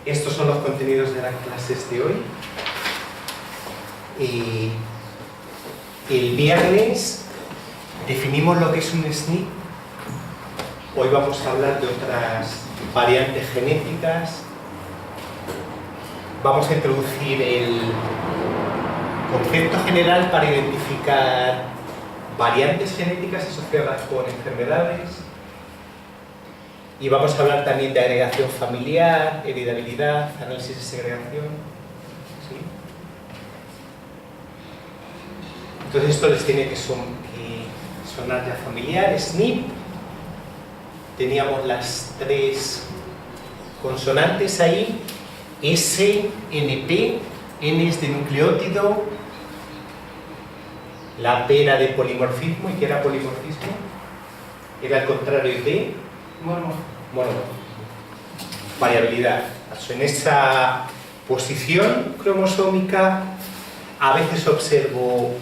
Estos son los contenidos de las clases de hoy. El viernes definimos lo que es un SNP. Hoy vamos a hablar de otras variantes genéticas. Vamos a introducir el concepto general para identificar variantes genéticas asociadas con enfermedades. Y vamos a hablar también de agregación familiar, heredabilidad, análisis de segregación. ¿Sí? Entonces esto les tiene que sonar ya familiar. SNP. Teníamos las tres consonantes ahí. S, NP, N es de nucleótido, la P era de polimorfismo. ¿Y qué era polimorfismo? Era el contrario de monomorfismo. Variabilidad. En esa posición cromosómica a veces observo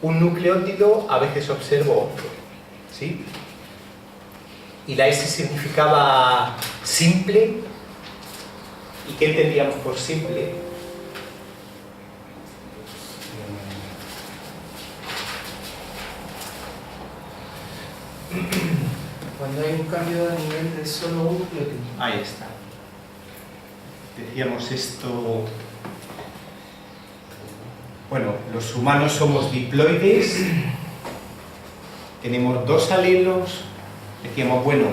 un nucleótido, a veces observo otro. ¿Sí? Y la S significaba simple. ¿Y qué entendíamos por simple? Cuando hay un cambio a nivel de solo un nucleótido. Ahí está. Decíamos esto. Bueno, los humanos somos diploides. Tenemos dos alelos. Decíamos, bueno,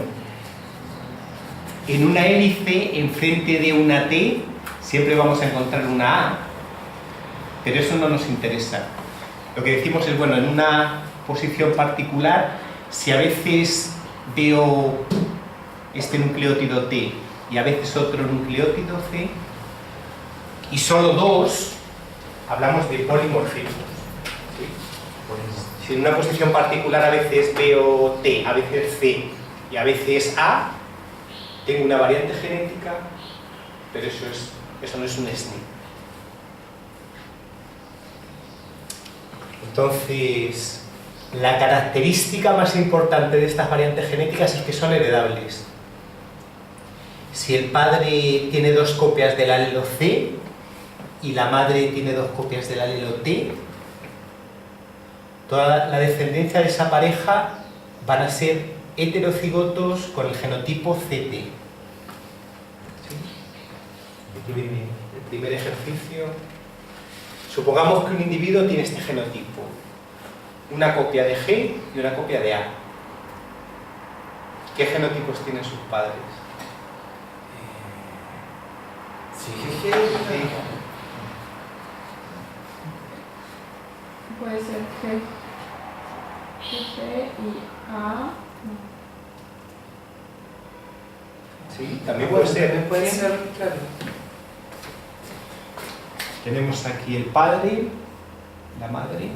en una hélice, enfrente de una T, siempre vamos a encontrar una A. Pero eso no nos interesa. Lo que decimos es, bueno, en una posición particular, si a veces veo este nucleótido T y a veces otro nucleótido C, y solo dos, hablamos de polimorfismos. ¿Sí? Si en una posición particular a veces veo T, a veces C y a veces A, tengo una variante genética, pero eso no es un SNP. Entonces, la característica más importante de estas variantes genéticas es que son heredables. Si el padre tiene dos copias del alelo C y la madre tiene dos copias del alelo T, toda la descendencia de esa pareja van a ser heterocigotos con el genotipo CT. ¿Sí? El primer ejercicio. Supongamos que un individuo tiene este genotipo, una copia de G y una copia de A. ¿Qué genotipos tienen sus padres? Sí, puede ser G y A. Sí, también puede ser. Puede ser, claro. Tenemos aquí el padre, la madre,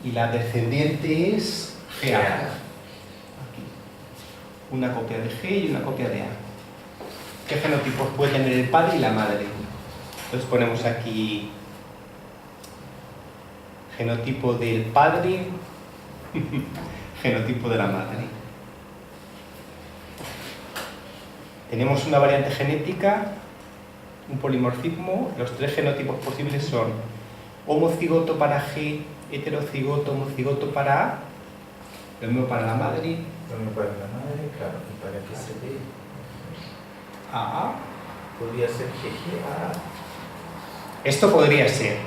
y la descendiente es GA. Aquí. Una copia de G y una copia de A. ¿Qué genotipos puede tener el padre y la madre? Entonces ponemos aquí genotipo del padre, genotipo de la madre. Tenemos una variante genética, un polimorfismo. Los tres genotipos posibles son homocigoto para G, heterocigoto, homocigoto para A, lo mismo para la madre. Lo mismo para la madre, claro, y para que se dé. AA. Podría ser GGA. Esto podría ser,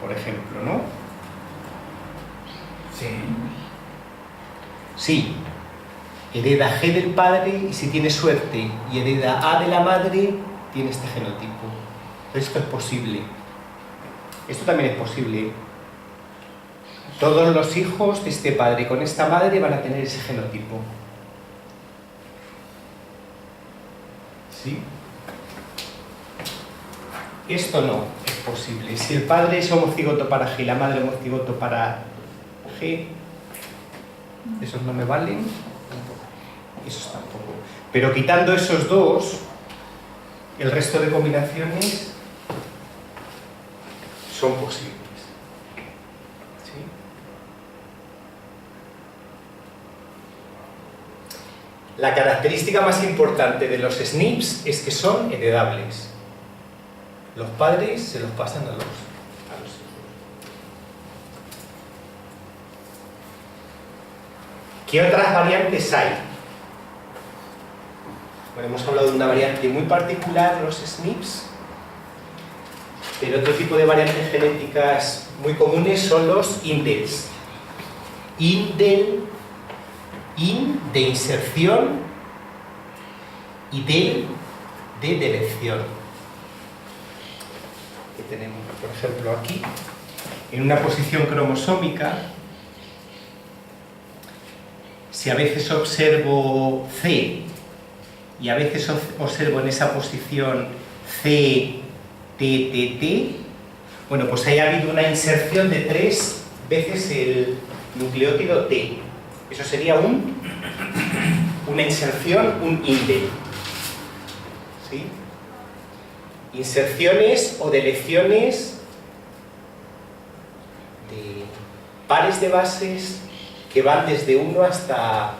por ejemplo, ¿no? Sí. Sí. Hereda G del padre y si tiene suerte y hereda A de la madre, tiene este genotipo. Esto es posible. Esto también es posible. Todos los hijos de este padre con esta madre van a tener ese genotipo. ¿Sí? Esto no es posible. Si el padre es homocigoto para G y la madre homocigoto para G, esos no me valen. Esos tampoco. Pero quitando esos dos, el resto de combinaciones son posibles. ¿Sí? La característica más importante de los SNPs es que son heredables. Los padres se los pasan a los hijos. ¿Qué otras variantes hay? Bueno, hemos hablado de una variante muy particular, los SNPs, pero otro tipo de variantes genéticas muy comunes son los indels. Indel, in de inserción y del de deleción. Que tenemos, por ejemplo, aquí, en una posición cromosómica, si a veces observo C y a veces observo en esa posición C, T, T, T, bueno, pues ahí ha habido una inserción de 3 veces el nucleótido T. Eso sería una inserción, un indel. ¿Sí? Inserciones o deleciones de pares de bases que van desde 1 hasta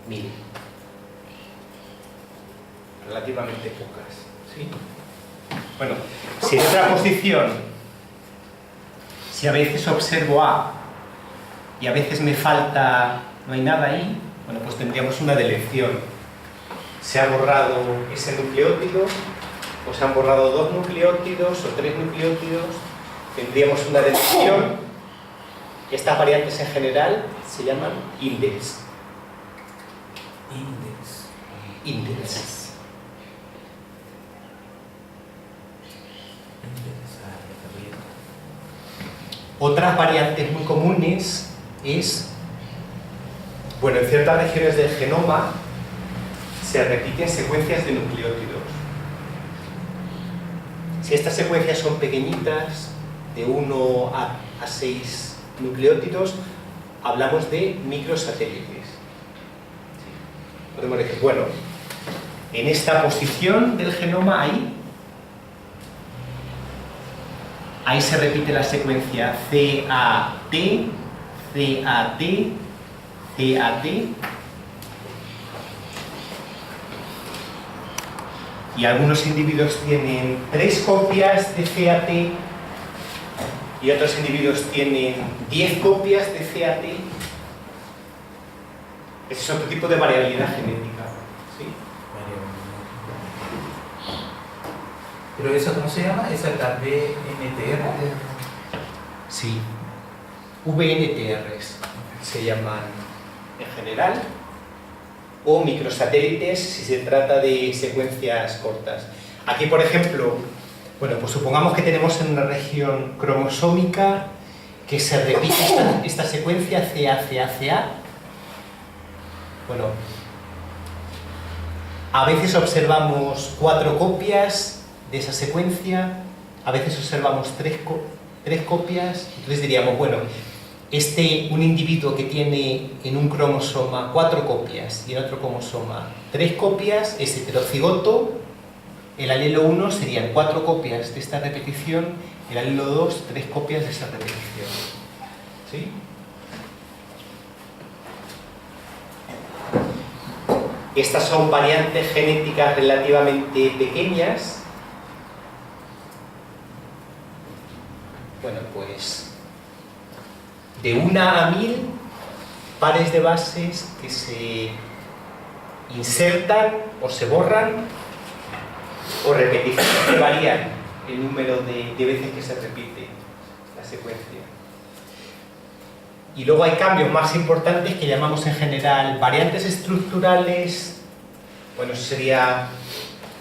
1000. Relativamente pocas. ¿Sí? Bueno, si en otra posición, si a veces observo A y a veces me falta, no hay nada ahí, bueno, pues tendríamos una deleción. Se ha borrado ese nucleótido, o se han borrado 2 nucleótidos o 3 nucleótidos, tendríamos una deleción. Estas variantes en general se llaman indels. Indels. Otras variantes muy comunes es, bueno, en ciertas regiones del genoma se repiten secuencias de nucleótidos. Si estas secuencias son pequeñitas, de 1 a 6 nucleótidos, hablamos de microsatélites. Podemos decir, bueno, en esta posición del genoma ahí se repite la secuencia CAT, CAT, CAT, y algunos individuos tienen 3 copias de CAT y otros individuos tienen 10 copias de CAT. Ese es otro tipo de variabilidad genética. ¿Sí? ¿Pero eso cómo se llama? ¿Esa es la VNTR? Sí. VNTRs se llaman en general, o microsatélites si se trata de secuencias cortas. Aquí, por ejemplo, bueno, pues supongamos que tenemos en una región cromosómica que se repite esta secuencia CA. Bueno, a veces observamos 4 copias de esa secuencia, a veces observamos 3 copias, entonces diríamos, bueno, un individuo que tiene en un cromosoma 4 copias y en otro cromosoma 3 copias es heterocigoto. El alelo 1 serían 4 copias de esta repetición, el alelo 2 3 copias de esa repetición. ¿Sí? Estas son variantes genéticas relativamente pequeñas. Bueno, pues de 1 a 1000 pares de bases que se insertan o se borran, o repeticiones que varían el número de veces que se repite la secuencia. Y luego hay cambios más importantes que llamamos en general variantes estructurales. Bueno, eso sería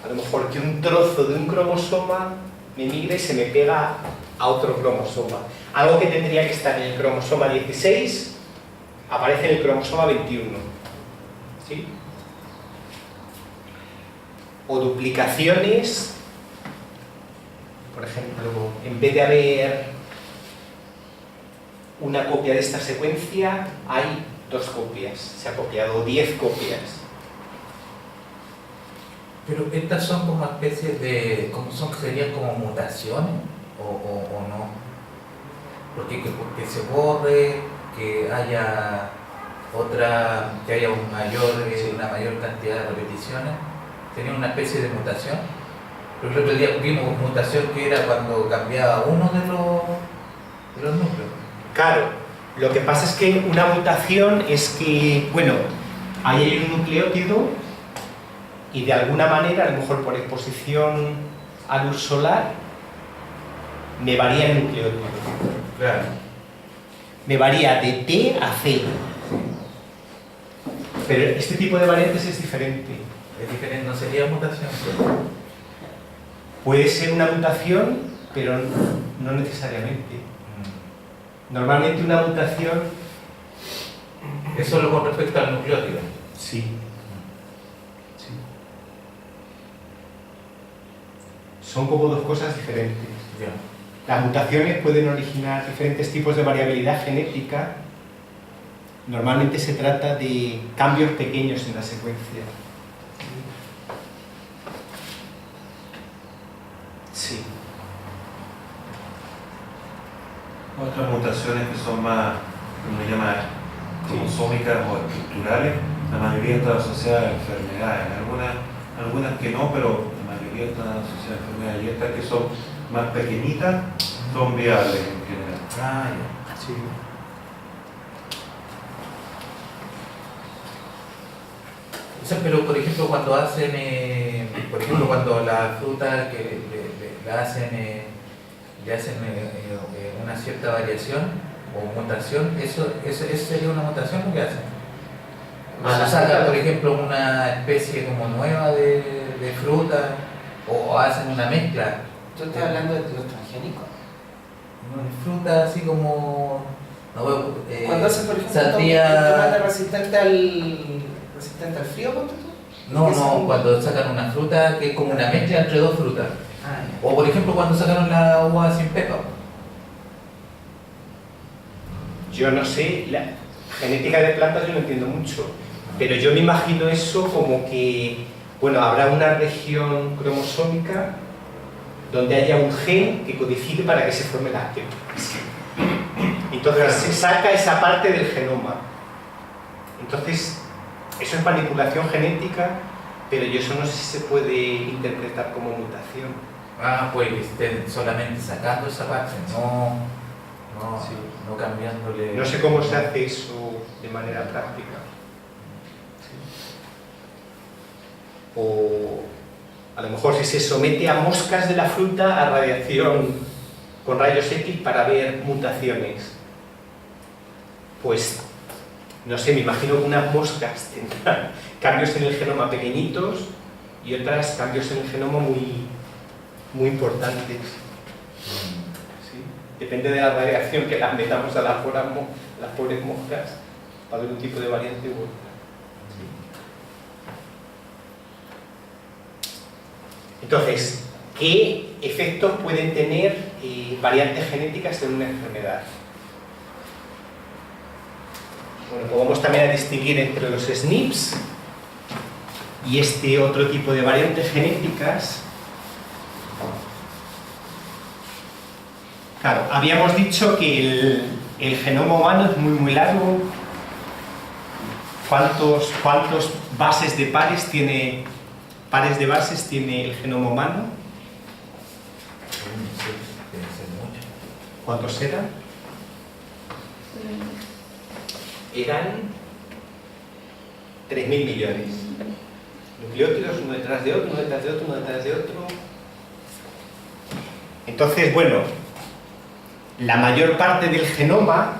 a lo mejor que un trozo de un cromosoma me migre y se me pega a otro cromosoma. Algo que tendría que estar en el cromosoma 16 aparece en el cromosoma 21. ¿Sí? O duplicaciones, por ejemplo, en vez de haber una copia de esta secuencia, hay 2 copias, se ha copiado 10 copias. Pero estas son como especies de, serían como mutaciones o no, porque se borre, que haya otra que haya una mayor cantidad de repeticiones, sería una especie de mutación. Porque el otro día vimos mutación que era cuando cambiaba uno de los núcleos. Claro, lo que pasa es que una mutación es que, bueno, ahí hay un nucleótido y de alguna manera, a lo mejor por exposición a luz solar, me varía el nucleótido. Claro. Me varía de T a C. Pero este tipo de variantes es diferente. Es diferente, no sería mutación. Puede ser una mutación, pero no necesariamente. Normalmente una mutación... Es solo con respecto al nucleótido. Sí. Sí. Son como dos cosas diferentes. Ya. Las mutaciones pueden originar diferentes tipos de variabilidad genética. Normalmente se trata de cambios pequeños en la secuencia. Sí. Otras mutaciones que son más, como llaman, cromosómicas o estructurales, la mayoría están asociadas a enfermedades, algunas que no, pero la mayoría están asociadas a enfermedades, y estas que son más pequeñitas son viables en general. Ah, ya. Sí. O sea, pero por ejemplo cuando hacen, cuando la fruta que le hacen una cierta variación o mutación, eso sería una mutación lo que hacen. Cuando sacan, por ejemplo, una especie como nueva de fruta o hacen una mezcla. ¿Tú estás hablando de los transgénicos? Fruta así como... Cuando hacen, por ejemplo, tomate resistente al frío, ¿cuánto tú? No, cuando sacan una fruta que es como una mezcla entre dos frutas. Ah, ya. O por ejemplo cuando sacaron la uva sin pepa. Yo no sé, la genética de plantas yo no entiendo mucho, pero yo me imagino eso como que, bueno, habrá una región cromosómica donde haya un gen que codifique para que se forme lácteo. Entonces se saca esa parte del genoma. Entonces, eso es manipulación genética, pero yo eso no sé si se puede interpretar como mutación. Ah, pues estén solamente sacando esa parte, Sí. no cambiándole. No sé cómo se hace eso de manera práctica. O a lo mejor si se somete a moscas de la fruta a radiación con rayos X para ver mutaciones. Pues, no sé, me imagino que unas moscas tendrán cambios en el genoma pequeñitos y otras cambios en el genoma muy importantes. ¿Sí? Depende de la radiación que las metamos a las pobres moscas para ver un tipo de variante u otra. Entonces, ¿qué efectos pueden tener variantes genéticas en una enfermedad? Bueno, pues vamos también a distinguir entre los SNPs y este otro tipo de variantes genéticas. Claro, habíamos dicho que el genoma humano es muy largo. ¿Cuántos bases de pares de bases tiene el genoma humano? ¿Cuántos eran? Eran 3.000 millones. Nucleótidos, uno detrás de otro, uno detrás de otro, uno detrás de otro. Entonces, bueno, la mayor parte del genoma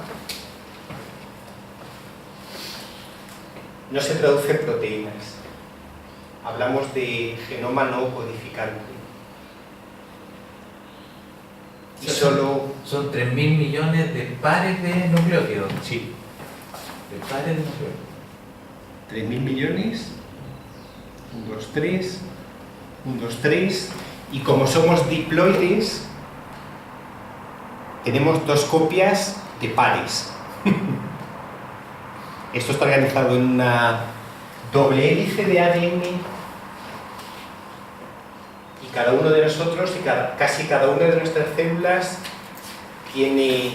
no se traduce en proteínas. Hablamos de genoma no codificante. Y solo... Son 3.000 millones de pares de nucleótidos. Sí. De pares de nucleótidos. 3.000 millones. 1, 2, 3. 1, 2, 3. Y como somos diploides, tenemos dos copias de pares. Esto está organizado en una doble hélice de ADN y cada uno de nosotros y casi cada una de nuestras células tiene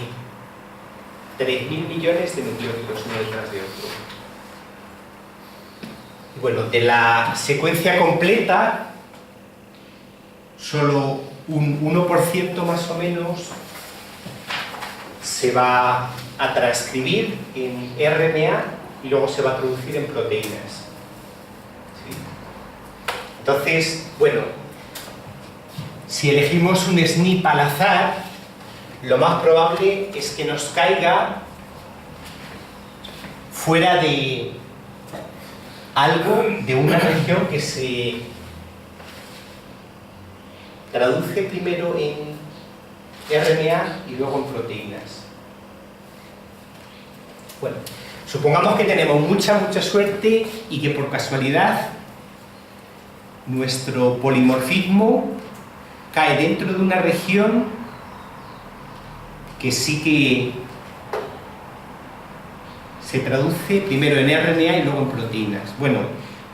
3.000 millones de nucleótidos uno detrás de otro. Bueno, de la secuencia completa, solo un 1% más o menos se va a transcribir en RNA y luego se va a traducir en proteínas. ¿Sí? Entonces, bueno, si elegimos un SNP al azar, lo más probable es que nos caiga fuera de algo, de una región que se traduce primero en RNA y luego en proteínas. Bueno, supongamos que tenemos mucha suerte y que por casualidad nuestro polimorfismo cae dentro de una región que sí que se traduce primero en RNA y luego en proteínas. Bueno,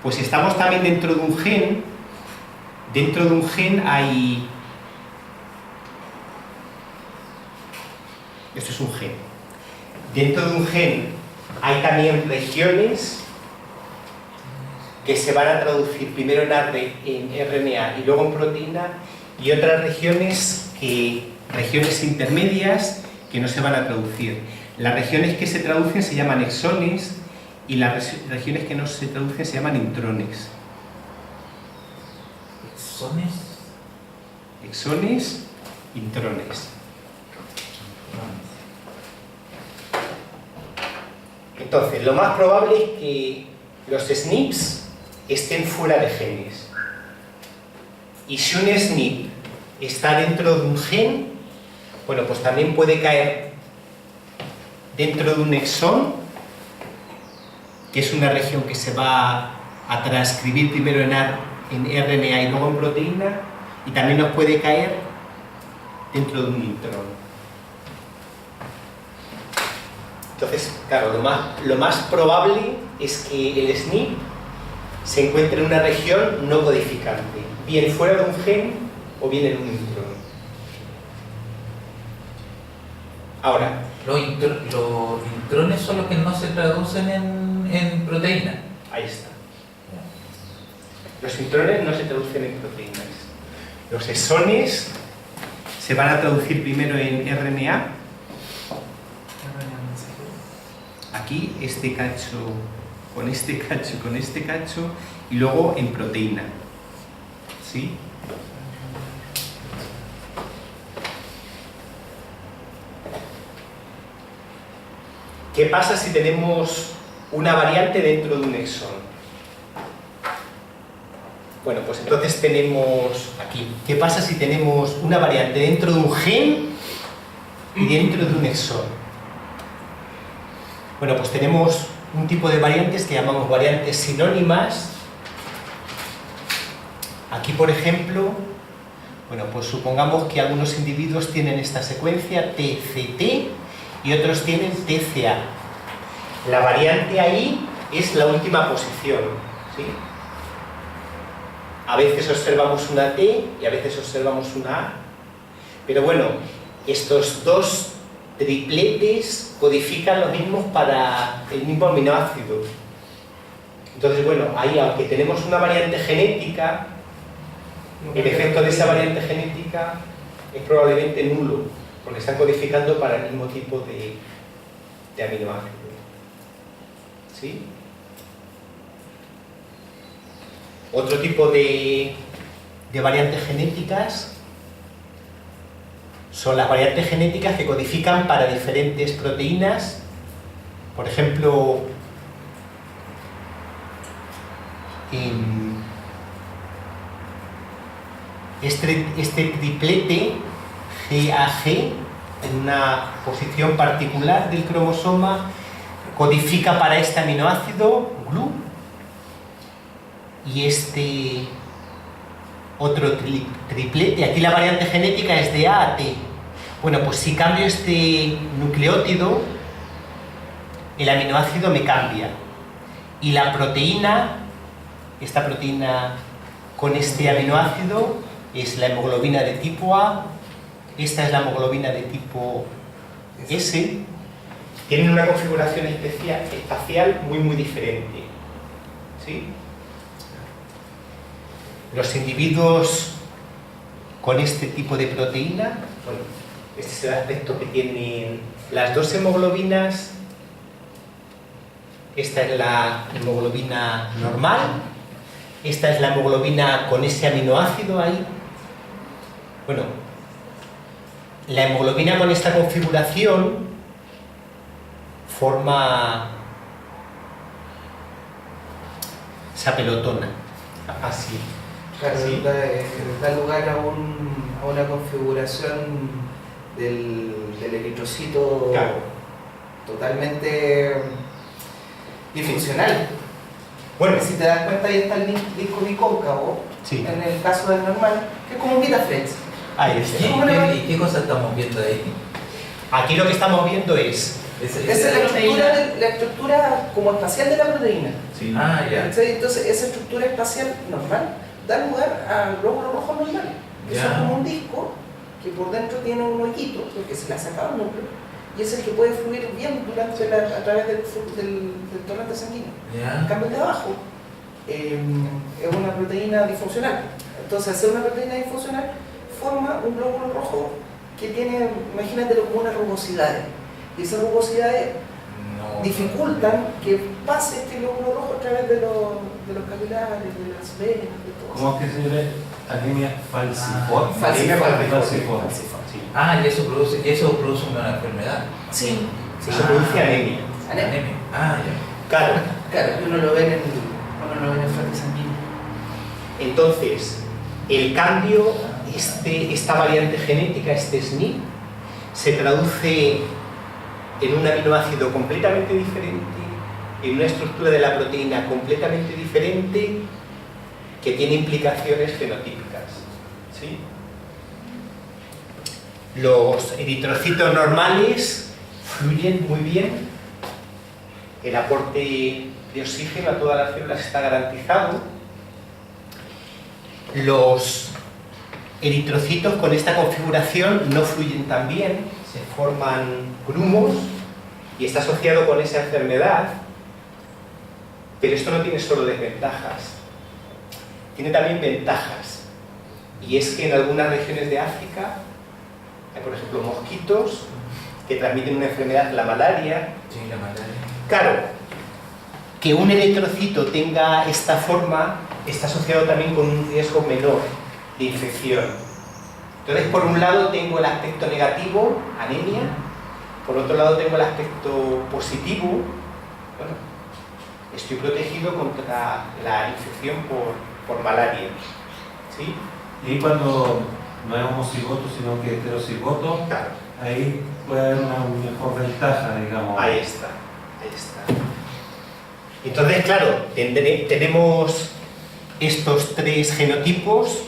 pues si estamos también dentro de un gen hay... Esto es un gen. Dentro de un gen hay también regiones que se van a traducir primero en RNA y luego en proteína, y otras regiones intermedias que no se van a traducir. Las regiones que se traducen se llaman exones y las regiones que no se traducen se llaman intrones. ¿Exones? Exones, intrones. Entonces, lo más probable es que los SNPs estén fuera de genes. Y si un SNP está dentro de un gen, bueno, pues también puede caer dentro de un exón, que es una región que se va a transcribir primero en RNA y luego en proteína, y también nos puede caer dentro de un intrón. Entonces, claro, lo más probable es que el SNP se encuentre en una región no codificante, bien fuera de un gen o bien en un intrón. Ahora, los intrones son los que no se traducen en proteína. Ahí está. Los intrones no se traducen en proteínas. Los exones se van a traducir primero en RNA. Aquí este cacho, con este cacho, con este cacho, y luego en proteína. ¿Sí? ¿Qué pasa si tenemos una variante dentro de un exón? Bueno, pues entonces tenemos aquí. ¿Qué pasa si tenemos una variante dentro de un gen y dentro de un exón? Bueno, pues tenemos un tipo de variantes que llamamos variantes sinónimas. Aquí, por ejemplo, bueno, pues supongamos que algunos individuos tienen esta secuencia TCT y otros tienen TCA. La variante ahí es la última posición, ¿sí? A veces observamos una T y a veces observamos una A. Pero bueno, estos dos tripletes codifican los mismos para el mismo aminoácido. Entonces, bueno, ahí aunque tenemos una variante genética, el efecto de esa variante genética es probablemente nulo, porque están codificando para el mismo tipo de aminoácido. ¿Sí? Otro tipo de variantes genéticas son las variantes genéticas que codifican para diferentes proteínas. Por ejemplo, este triplete GAG en una posición particular del cromosoma codifica para este aminoácido GLU, y este otro triplete, aquí la variante genética es de A a T. Bueno, pues si cambio este nucleótido, el aminoácido me cambia, y la proteína, esta proteína con este aminoácido es la hemoglobina de tipo A, esta es la hemoglobina de tipo S. Tienen una configuración espacial muy diferente, ¿sí? los individuos con este tipo de proteína, bueno, este es el aspecto que tienen las dos hemoglobinas. Esta es la hemoglobina normal, esta es la hemoglobina con ese aminoácido ahí. Bueno, la hemoglobina con esta configuración forma esa pelotona, así. Claro, Sí. da lugar a una configuración del eritrocito Claro. totalmente disfuncional. Bueno, Si te das cuenta, ahí está el disco bicóncavo, sí, en el caso del normal, que es como un Vitaflex. ahí está. ¿Y qué cosa estamos viendo ahí? Aquí lo que estamos viendo es, Esa es la estructura como espacial de la proteína. Sí. Ah, ya. Entonces, esa estructura espacial normal da lugar a glóbulos rojos normales, que Ya. son como un disco que por dentro tiene un huequito, porque se le ha sacado el núcleo, y es el que puede fluir bien a través del torrente sanguíneo. En Ya. cambio, el de abajo es una proteína disfuncional. Entonces, hacer una proteína disfuncional forma un glóbulo rojo que tiene, imagínatelo como unas rugosidades. Y esas rugosidades No. dificultan que pase este glóbulo rojo a través de los capilares, de las venas, de todo. ¿Cómo es que se llama? Anemia falciforme. Falciforme. sí, Ah, y eso produce una enfermedad. Sí, eso produce anemia. anemia. Ah, ya. Claro, Claro, y uno lo ve en el frente sanguíneo. entonces, el cambio, esta variante genética, este SNP, se traduce en un aminoácido completamente diferente, en una estructura de la proteína completamente diferente, que tiene implicaciones fenotípicas. ¿Sí? Los eritrocitos normales fluyen muy bien, el aporte de oxígeno a todas las células está garantizado. Los eritrocitos con esta configuración no fluyen tan bien, se forman grumos y está asociado con esa enfermedad, pero esto no tiene solo desventajas, tiene también ventajas, y es que en algunas regiones de África hay, por ejemplo, mosquitos que transmiten una enfermedad, la malaria. Sí, la malaria. Claro, que un eritrocito tenga esta forma está asociado también con un riesgo menor de infección. Entonces, por un lado tengo el aspecto negativo, anemia, por otro lado tengo el aspecto positivo, bueno, estoy protegido contra la infección por malaria. ¿Sí? Y cuando no es homocigoto, sino que es heterocigoto, Claro, ahí puede haber una mejor ventaja, digamos. ahí está, ahí está. Entonces, claro, tenemos estos tres genotipos.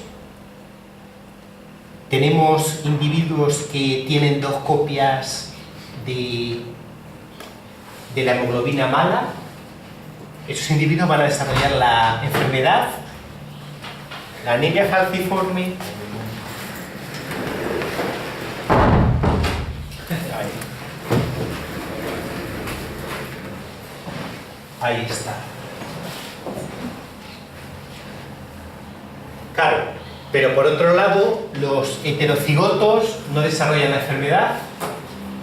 Tenemos individuos que tienen dos copias de la hemoglobina mala. Esos individuos van a desarrollar la enfermedad, la anemia falciforme. Ahí está. Claro, pero por otro lado, los heterocigotos no desarrollan la enfermedad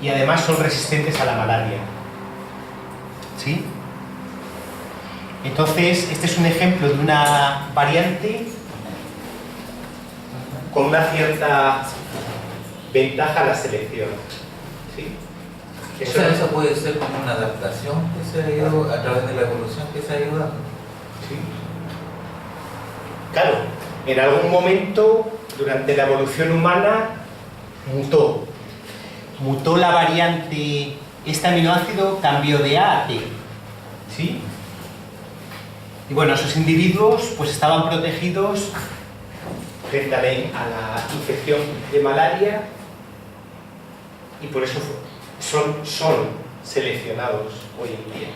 y además son resistentes a la malaria. ¿Sí? Entonces, este es un ejemplo de una variante con una cierta ventaja a la selección. ¿Sí? O sea, eso puede ser como una adaptación que se ha ido a través de la evolución que se ha ido dando. Sí. Claro, en algún momento durante la evolución humana mutó la variante, este aminoácido cambió de A a T. ¿Sí? Y bueno, esos individuos pues estaban protegidos frente a la infección de malaria y por eso son seleccionados hoy en día.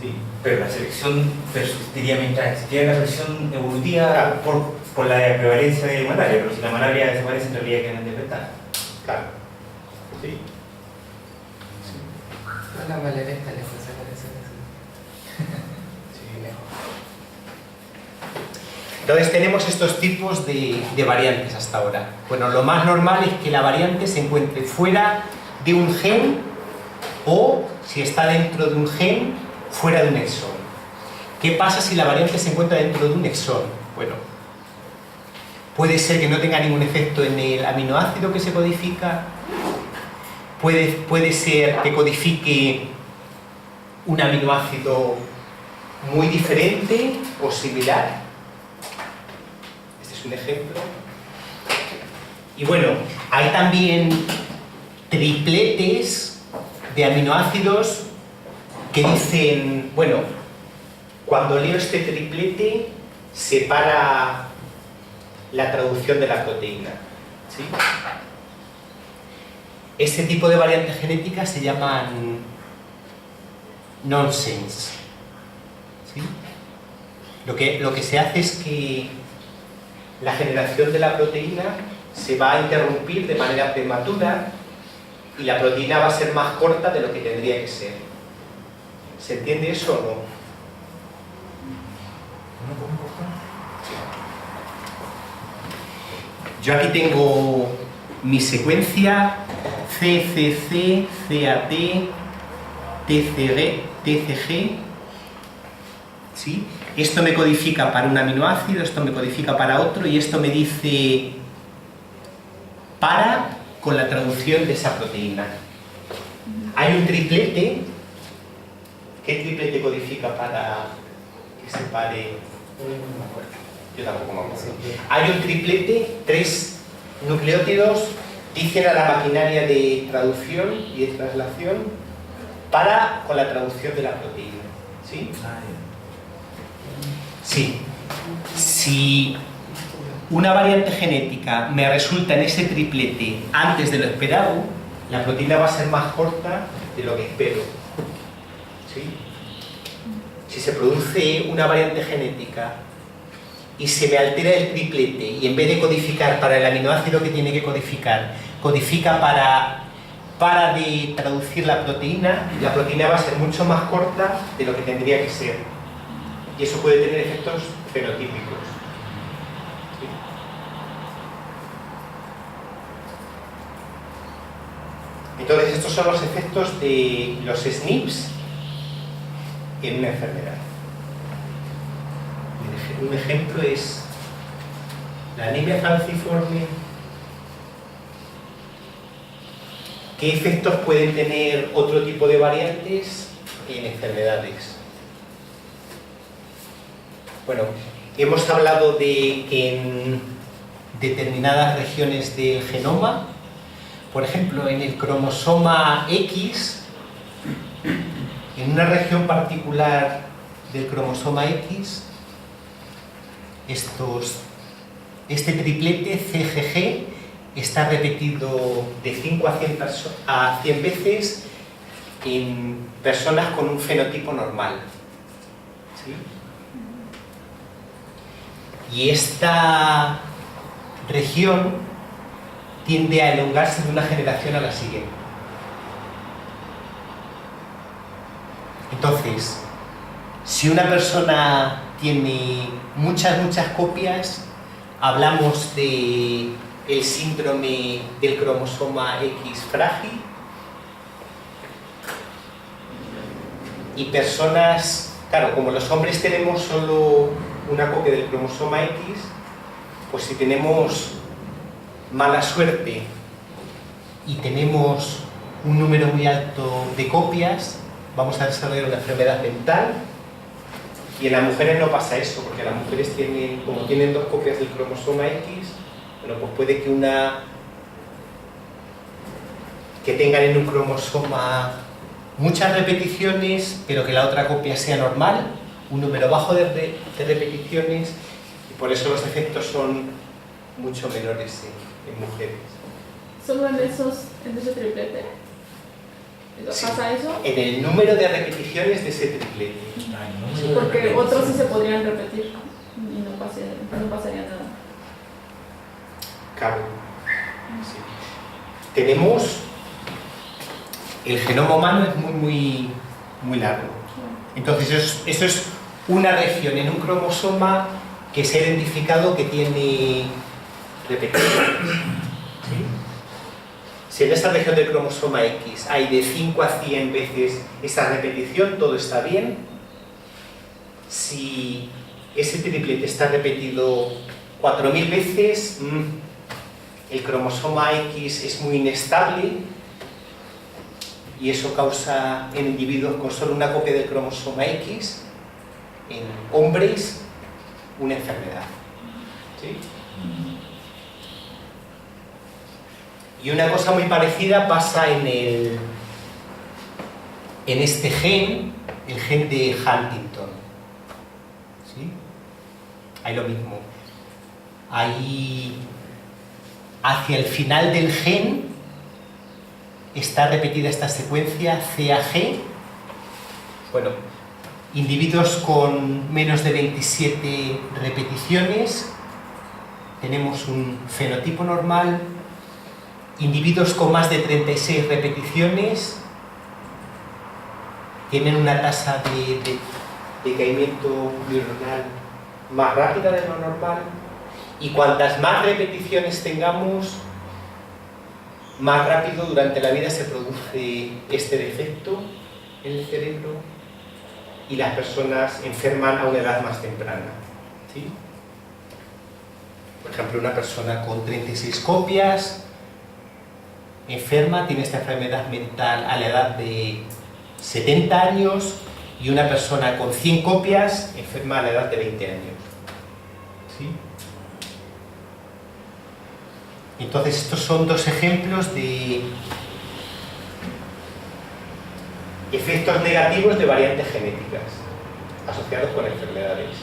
¿Sí? Pero la selección persistiría mientras existiera la selección evolutiva Claro. por la prevalencia de malaria, pero si la malaria desaparece en realidad quedan en desventaja. Claro. ¿Sí? La malaria está lejos de desaparecer. Sí, lejos. Entonces tenemos estos tipos de variantes hasta ahora. Bueno, lo más normal es que la variante se encuentre fuera de un gen o, si está dentro de un gen, fuera de un exón. ¿Qué pasa si la variante se encuentra dentro de un exón? Bueno, puede ser que no tenga ningún efecto en el aminoácido que se codifica, puede ser que codifique un aminoácido muy diferente o similar. Este es un ejemplo. Y bueno, hay también tripletes de aminoácidos que dicen, bueno, cuando leo este triplete separa la traducción de la proteína, ¿sí? Este tipo de variantes genéticas se llaman nonsense, ¿sí? Lo que se hace es que la generación de la proteína se va a interrumpir de manera prematura y la proteína va a ser más corta de lo que tendría que ser. ¿Se entiende eso o no? Yo aquí tengo mi secuencia CCC, CAT, TCG, ¿sí? Esto me codifica para un aminoácido, esto me codifica para otro y esto me dice para con la traducción de esa proteína. Hay un triplete. ¿Qué triplete codifica para que separe? Yo tampoco me acuerdo. Hay un triplete, 3 nucleótidos dicen a la maquinaria de traducción y de traslación para con la traducción de la proteína. ¿Sí? Sí. Si una variante genética me resulta en ese triplete antes de lo esperado, la proteína va a ser más corta de lo que espero. ¿Sí? Si se produce una variante genética y se me altera el triplete y en vez de codificar para el aminoácido que tiene que codificar, codifica para de traducir la proteína va a ser mucho más corta de lo que tendría que ser. Y eso puede tener efectos fenotípicos. ¿Sí? Entonces estos son los efectos de los SNPs en una enfermedad. Un ejemplo es la anemia falciforme. ¿Qué efectos pueden tener otro tipo de variantes en enfermedades? Bueno, hemos hablado de que en determinadas regiones del genoma, por ejemplo, en el cromosoma X, en una región particular del cromosoma X, este triplete CGG está repetido de 5 a 100 veces en personas con un fenotipo normal. ¿Sí? Y esta región tiende a elongarse de una generación a la siguiente. Entonces, si una persona tiene muchas copias, hablamos de el síndrome del cromosoma X frágil, y personas, claro, como los hombres tenemos solo una copia del cromosoma X, pues si tenemos mala suerte y tenemos un número muy alto de copias, vamos a desarrollar una enfermedad mental. Y en las mujeres no pasa eso, porque las mujeres tienen, como tienen 2 copias del cromosoma X, bueno, pues puede que tengan en un cromosoma muchas repeticiones, pero que la otra copia sea normal, un número bajo de repeticiones, y por eso los efectos son mucho menores en mujeres. ¿Solo en ese triplete? ¿Pasa eso? En el número de repeticiones de ese triplete. Porque otros sí se podrían repetir y no pasaría nada. Claro. Sí. Tenemos... El genoma humano es muy largo. Entonces eso es una región en un cromosoma que se ha identificado que tiene repeticiones. ¿Sí? Si en esa región del cromosoma X hay de 5 a 100 veces esa repetición, todo está bien. Si ese triplete está repetido 4000 veces, el cromosoma X es muy inestable y eso causa en individuos con solo una copia del cromosoma X, en hombres, una enfermedad. ¿Sí? Y una cosa muy parecida pasa en este gen, el gen de Huntington. ¿Sí? Hay lo mismo. Ahí, hacia el final del gen, está repetida esta secuencia CAG. Bueno, individuos con menos de 27 repeticiones, tenemos un fenotipo normal. Individuos con más de 36 repeticiones tienen una tasa de decaimiento neuronal más rápida de lo normal, y cuantas más repeticiones tengamos, más rápido durante la vida se produce este defecto en el cerebro y las personas enferman a una edad más temprana. ¿Sí? Por ejemplo, una persona con 36 copias enferma, tiene esta enfermedad mental a la edad de 70 años, y una persona con 100 copias enferma a la edad de 20 años. ¿Sí? Entonces, estos son dos ejemplos de efectos negativos de variantes genéticas asociados con enfermedades.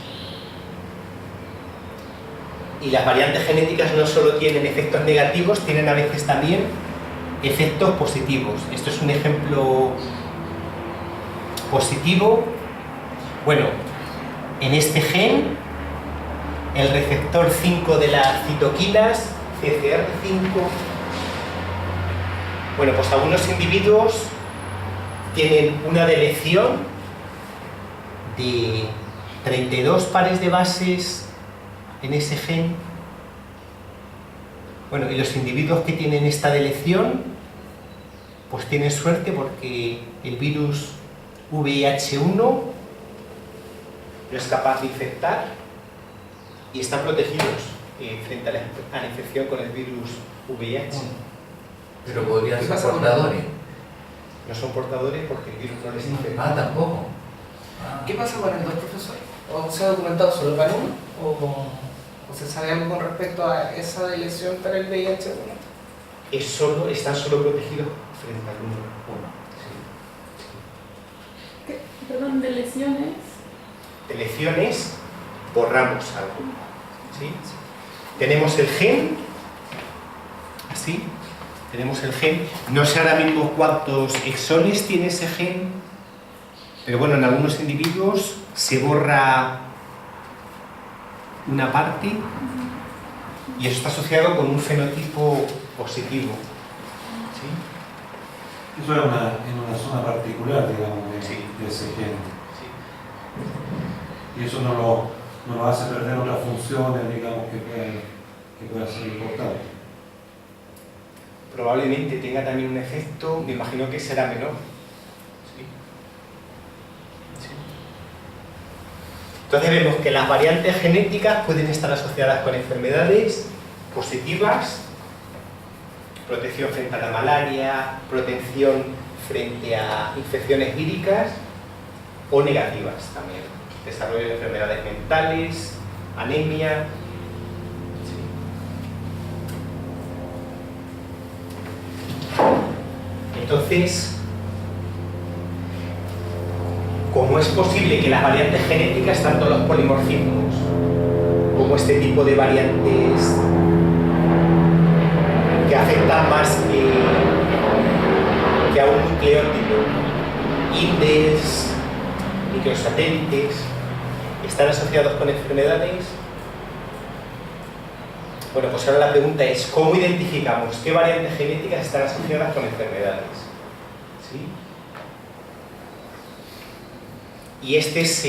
Y las variantes genéticas no solo tienen efectos negativos, tienen a veces también efectos positivos. Esto es un ejemplo positivo. Bueno, en este gen, el receptor 5 de las citoquinas, CCR5, bueno, pues algunos individuos tienen una deleción de 32 pares de bases en ese gen. Bueno, y los individuos que tienen esta deleción, pues tienen suerte porque el virus VIH1 no es capaz de infectar y están protegidos frente a la infección con el virus VIH. Pero podrían ¿Qué ser pasa con portadores. No son portadores porque el virus no les infecta. Ah, tampoco. Ah. ¿Qué pasa con el dos, profesor? ¿O se ha documentado solo para uno? ¿O se sabe algo con respecto a esa lesión para el VIH? Están solo protegidos frente al uno. Sí. Perdón, de lesiones. De lesiones, borramos algo. ¿Sí? Tenemos el gen, así, tenemos el gen. No sé ahora mismo cuántos exones tiene ese gen, pero bueno, en algunos individuos se borra una parte y eso está asociado con un fenotipo positivo. ¿Sí? Eso es en una zona particular, digamos, de, Sí. de ese gen. Sí. Y eso no lo hace perder otras funciones, digamos, que puedan ser importantes. Probablemente tenga también un efecto, me imagino que será menor. ¿Sí? Sí. Entonces vemos que las variantes genéticas pueden estar asociadas con enfermedades positivas, protección frente a la malaria, protección frente a infecciones víricas, o negativas también, desarrollo de enfermedades mentales, anemia. Entonces, ¿cómo es posible que las variantes genéticas, tanto los polimorfismos como este tipo de variantes que afectan más que a un nucleótido, índices, microsatélites, están asociados con enfermedades? Bueno, pues ahora la pregunta es, ¿cómo identificamos qué variantes genéticas están asociadas con enfermedades? ¿Sí? Y este es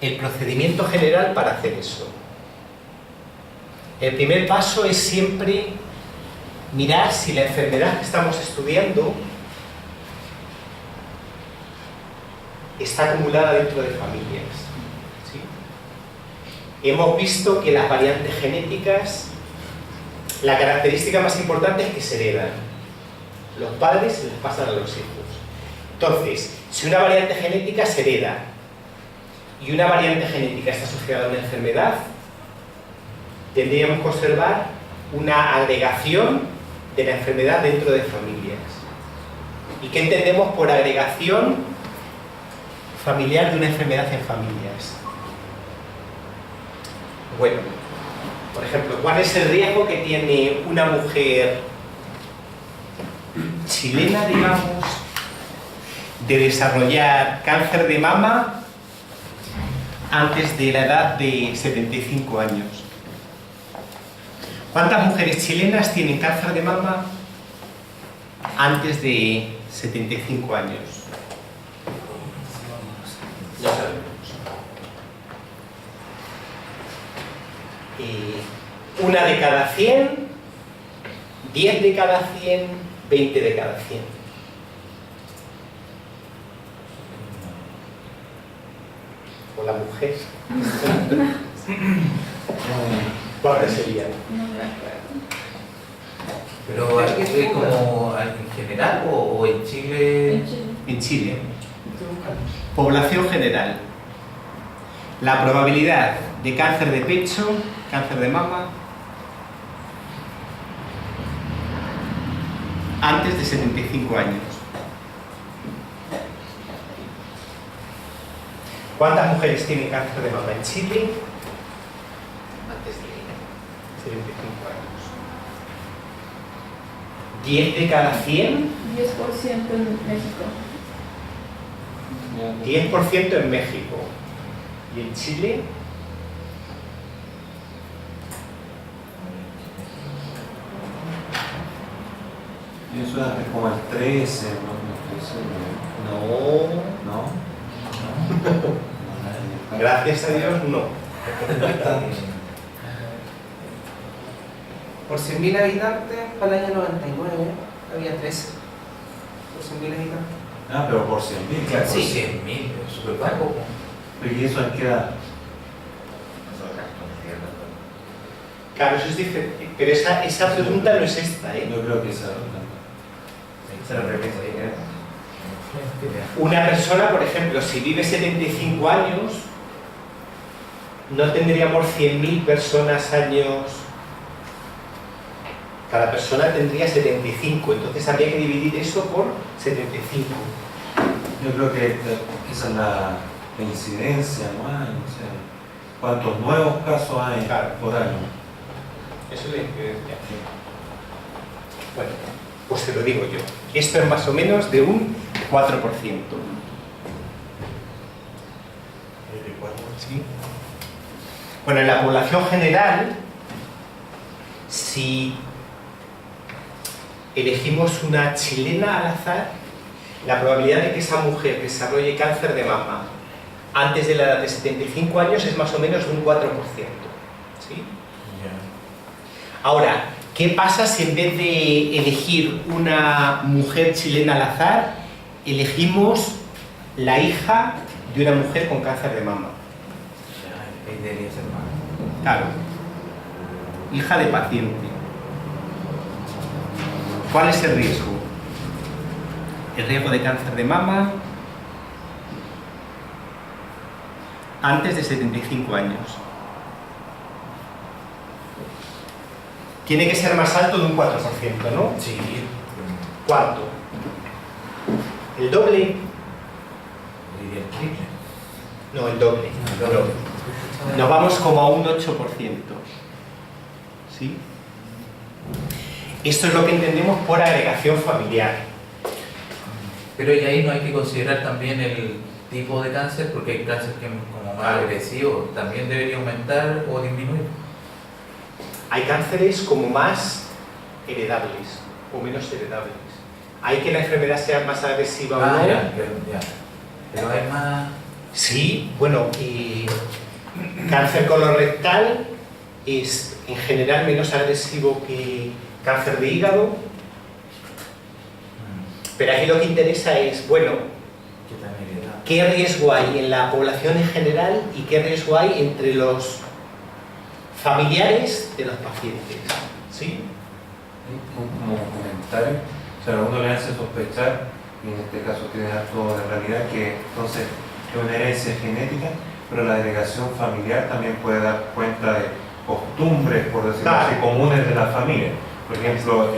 el procedimiento general para hacer eso. El primer paso es siempre mirar si la enfermedad que estamos estudiando está acumulada dentro de familias. ¿Sí? Hemos visto que las variantes genéticas, la característica más importante es que se heredan. Los padres se les pasan a los hijos. Entonces, si una variante genética se hereda y una variante genética está asociada a una enfermedad, tendríamos que observar una agregación de la enfermedad dentro de familias. ¿Y qué entendemos por agregación familiar de una enfermedad en familias? Bueno, por ejemplo, ¿cuál es el riesgo que tiene una mujer chilena, digamos, de desarrollar cáncer de mama antes de la edad de 75 años? ¿Cuántas mujeres chilenas tienen cáncer de mama antes de 75 años? No sabemos. 1 de cada 100, 10 de cada 100, 20 de cada 100. O la mujer. ¿Cuál sería? No me acuerdo. Pero ¿es como en general o en Chile? En Chile. En Chile. Población general. La probabilidad de cáncer de pecho, cáncer de mama, antes de 75 años. ¿Cuántas mujeres tienen cáncer de mama en Chile? Antes de 75 años. 10 de cada 100, 10% en México. 10% en México. ¿Y en Chile? Y eso es como el 13, No. ¿no? Gracias a Dios, no. Por 100.000 habitantes, para el año 99 había 13. Por 100.000 habitantes. Ah, pero por 100.000, Claro, claro. sí, 100.000, es súper poco. ¿Y eso en qué edad? Claro, eso es diferente. Pero esa pregunta no es esta, ¿eh? Yo creo que esa Se lo repito, ¿eh? Una persona, por ejemplo, si vive 75 años, no tendría por 100.000 personas años. Cada persona tendría 75, entonces habría que dividir eso por 75. Yo creo que esa es la incidencia, ¿no? No sé, ¿cuántos nuevos casos hay Claro. por año? Eso es la incidencia. Bueno, pues te lo digo yo. Esto es más o menos de un 4%. ¿Sí? Bueno, en la población general, si elegimos una chilena al azar, la probabilidad de que esa mujer desarrolle cáncer de mama antes de la edad de 75 años es más o menos de un 4%. ¿Sí? Ahora, ¿qué pasa si en vez de elegir una mujer chilena al azar, elegimos la hija de una mujer con cáncer de mama? Ahí debería ser más. Claro. Hija de paciente. ¿Cuál es el riesgo? El riesgo de cáncer de mama antes de 75 años. Tiene que ser más alto de un 4%, ¿no? Sí. ¿Cuánto? ¿El doble? Diría el triple. No, el doble. El doble. Nos vamos como a un 8%. ¿Sí? Esto es lo que entendemos por agregación familiar. Pero y ahí no hay que considerar también el tipo de cáncer, porque hay cáncer que es como más agresivo, también debería aumentar o disminuir. Hay cánceres como más heredables o menos heredables. Hay que la enfermedad sea más agresiva o no. Ya. Pero hay más Sí, bueno, cáncer colorectal es en general menos agresivo que cáncer de hígado, pero aquí lo que interesa es, bueno, ¿Qué tan heredad? ¿qué riesgo hay en la población en general y qué riesgo hay entre los familiares de los pacientes? ¿Sí? Como comentario, o sea, a uno le hace sospechar, y en este caso tiene algo de realidad, que entonces es una herencia genética, pero la delegación familiar también puede dar cuenta de costumbres, por decirlo así, comunes de la familia. Por ejemplo,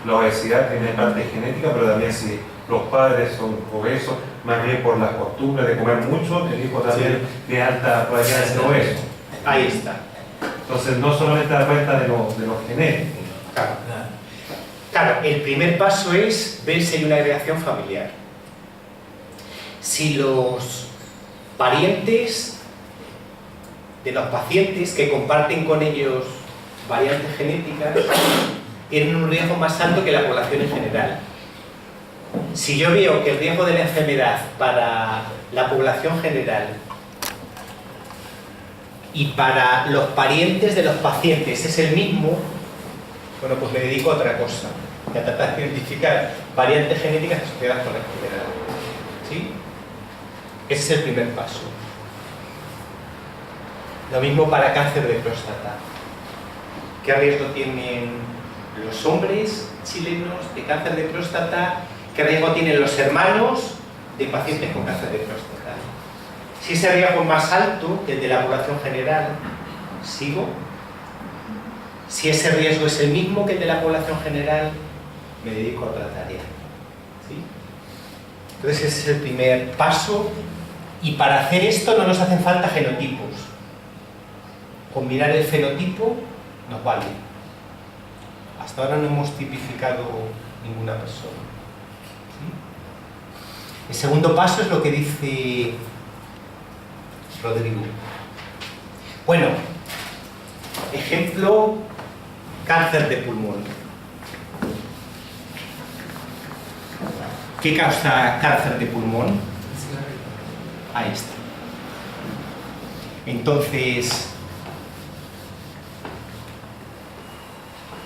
la obesidad tiene parte genética, pero también si los padres son obesos, más bien por las costumbres de comer mucho, el hijo también tiene alta probabilidad de ser obeso. Ahí está. Entonces no solamente da cuenta de lo genético. Claro. Claro, el primer paso es ver si hay una agregación familiar. Si los parientes de los pacientes que comparten con ellos variantes genéticas tienen un riesgo más alto que la población en general. Si yo veo que el riesgo de la enfermedad para la población general y para los parientes de los pacientes es el mismo, bueno, pues me dedico a otra cosa, a tratar de identificar variantes genéticas asociadas con la enfermedad. ¿Sí? Ese es el primer paso. Lo mismo para cáncer de próstata. ¿Qué riesgo tienen los hombres chilenos de cáncer de próstata? ¿Qué riesgo tienen los hermanos de pacientes con cáncer de próstata? Si ese riesgo es más alto que el de la población general, sigo. Si ese riesgo es el mismo que el de la población general, me dedico a otra tarea. ¿Sí? Entonces ese es el primer paso, y para hacer esto no nos hacen falta genotipos. Con mirar el fenotipo nos vale. Hasta ahora no hemos tipificado ninguna persona. ¿Sí? El segundo paso es lo que dice Rodrigo. Bueno, ejemplo, cáncer de pulmón. ¿Qué causa cáncer de pulmón? Ahí está. Entonces,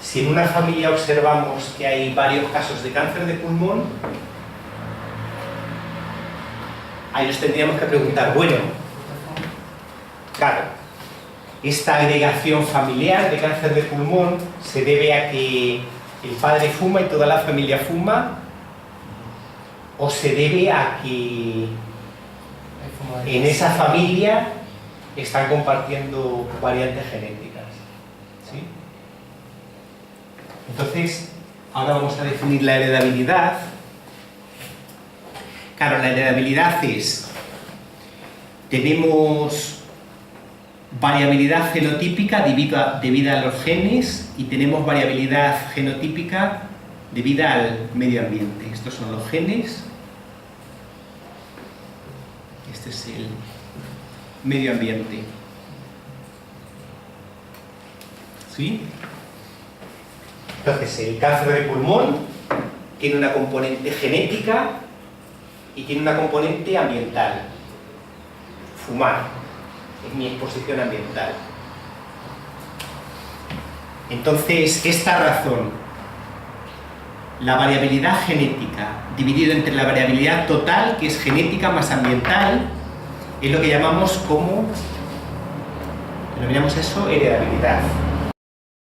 si en una familia observamos que hay varios casos de cáncer de pulmón, ahí nos tendríamos que preguntar, bueno, claro, esta agregación familiar de cáncer de pulmón se debe a que el padre fuma y toda la familia fuma, o se debe a que en esa familia están compartiendo variantes genéticas. ¿Sí? Entonces, ahora vamos a definir la heredabilidad. Claro, la heredabilidad es, tenemos variabilidad fenotípica debida a los genes y tenemos variabilidad genotípica debida al medio ambiente. Estos son los genes. Este es el medio ambiente. ¿Sí? Entonces, el cáncer de pulmón tiene una componente genética y tiene una componente ambiental. Fumar es mi exposición ambiental. Entonces, esta razón, la variabilidad genética dividido entre la variabilidad total, que es genética más ambiental, es lo que llamamos como, denominamos eso heredabilidad.